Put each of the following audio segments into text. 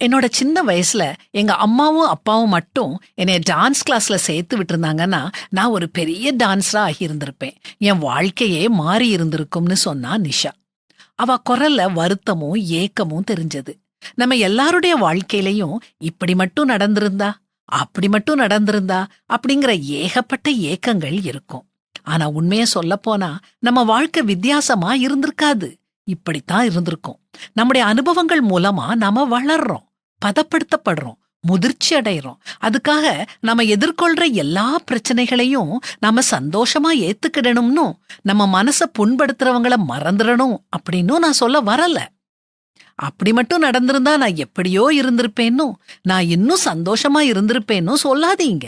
என்னோட சின்ன வயசுல எங்க அம்மாவும் அப்பாவும் மட்டும் என்னைய டான்ஸ் கிளாஸ்ல சேர்த்து விட்டிருந்தாங்கன்னா நான் ஒரு பெரிய டான்ஸரா ஆகியிருந்திருப்பேன். என் வாழ்க்கையே மாறி இருந்திருக்கும்னு சொன்னா நிஷா. அவ குரல்ல வருத்தமும் ஏக்கமும் தெரிஞ்சது. நம்ம எல்லாருடைய வாழ்க்கையிலயும் இப்படி மட்டும் நடந்திருந்தா, அப்படி மட்டும் நடந்திருந்தா அப்படிங்கிற ஏகப்பட்ட ஏக்கங்கள் இருக்கும். ஆனா உண்மைய சொல்லப்போனா நம்ம வாழ்க்கை வித்தியாசமா இருந்திருக்காது. இப்படித்தான் இருந்திருக்கும். நம்முடைய அனுபவங்கள் மூலமா நாம வளர்றோம், பதப்படுத்தப்படுறோம், முதிர்ச்சி அடைறோம். அதுக்காக நம்ம எதிர்கொள்ற எல்லா பிரச்சனைகளையும் நாம சந்தோஷமா ஏத்துக்கிடணும்னு, நம்ம மனச புண்படுத்துறவங்கள மறந்துடணும் அப்படின்னு நான் சொல்ல வரல. அப்படி மட்டும் நடந்திருந்தா நான் எப்படியோ இருந்திருப்பேன்னு, நான் இன்னும் சந்தோஷமா இருந்திருப்பேன்னு சொல்லாதீங்க.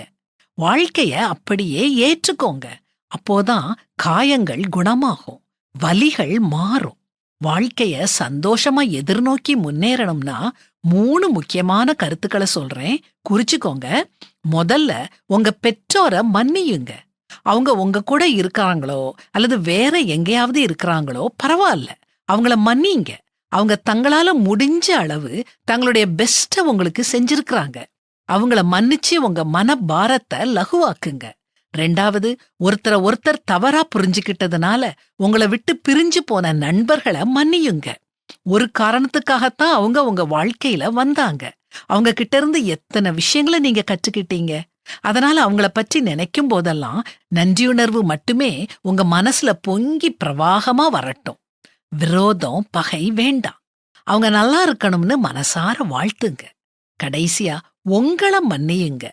வாழ்க்கைய அப்படியே ஏற்றுக்கோங்க. அப்போதான் காயங்கள் குணமாகும், வலிகள் மாறும். வாழ்க்கைய சந்தோஷமா எதிர்நோக்கி முன்னேறணும்னா 3 முக்கியமான கருத்துக்களை சொல்றேன், குறிச்சுக்கோங்க. முதல்ல உங்க பெற்றோரை மன்னியுங்க. அவங்க உங்க கூட இருக்காங்களோ அல்லது வேற எங்கேயாவது இருக்கிறாங்களோ பரவாயில்ல, அவங்கள மன்னிங்க. அவங்க தங்களால முடிஞ்ச அளவு தங்களுடைய பெஸ்ட உங்களுக்கு செஞ்சிருக்கிறாங்க. அவங்கள மன்னிச்சு உங்க மன பாரத்தை லகுவாக்குங்க. 2வது, ஒருத்தர் தவறா புரிஞ்சுக்கிட்டதுனால உங்களை விட்டு பிரிஞ்சு போன நண்பர்களை மன்னியுங்க. ஒரு காரணத்துக்காகத்தான் அவங்க உங்க வாழ்க்கையில வந்தாங்க. அவங்க கிட்ட இருந்து எத்தனை விஷயங்களை நீங்க கற்றுக்கிட்டீங்க. அதனால அவங்கள பற்றி நினைக்கும் போதெல்லாம் நன்றியுணர்வு மட்டுமே உங்க மனசுல பொங்கி பிரவாகமா வரட்டும். விரோதம், பகை வேண்டாம். அவங்க நல்லா இருக்கணும்னு மனசார வாழ்த்துங்க. கடைசியா உங்கள மன்னியுங்க.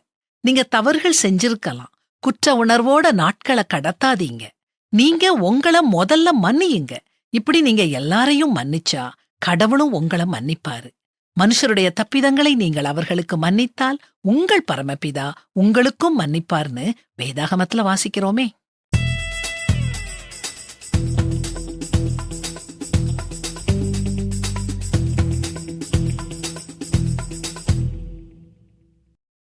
நீங்க தவறுகள் செஞ்சிருக்கலாம். குற்ற உணர்வோட நாட்களை கடத்தாதீங்க. நீங்க உங்கள முதல்ல மன்னியுங்க. இப்படி நீங்க எல்லாரையும் மன்னிச்சா கடவுளும் உங்கள மன்னிப்பாரு. மனுஷருடைய தப்பிதங்களை நீங்கள் அவர்களுக்கு மன்னித்தால் உங்கள் பரமபிதா உங்களுக்கும் மன்னிப்பார்னு வேதாகமத்துல வாசிக்கிறோமே.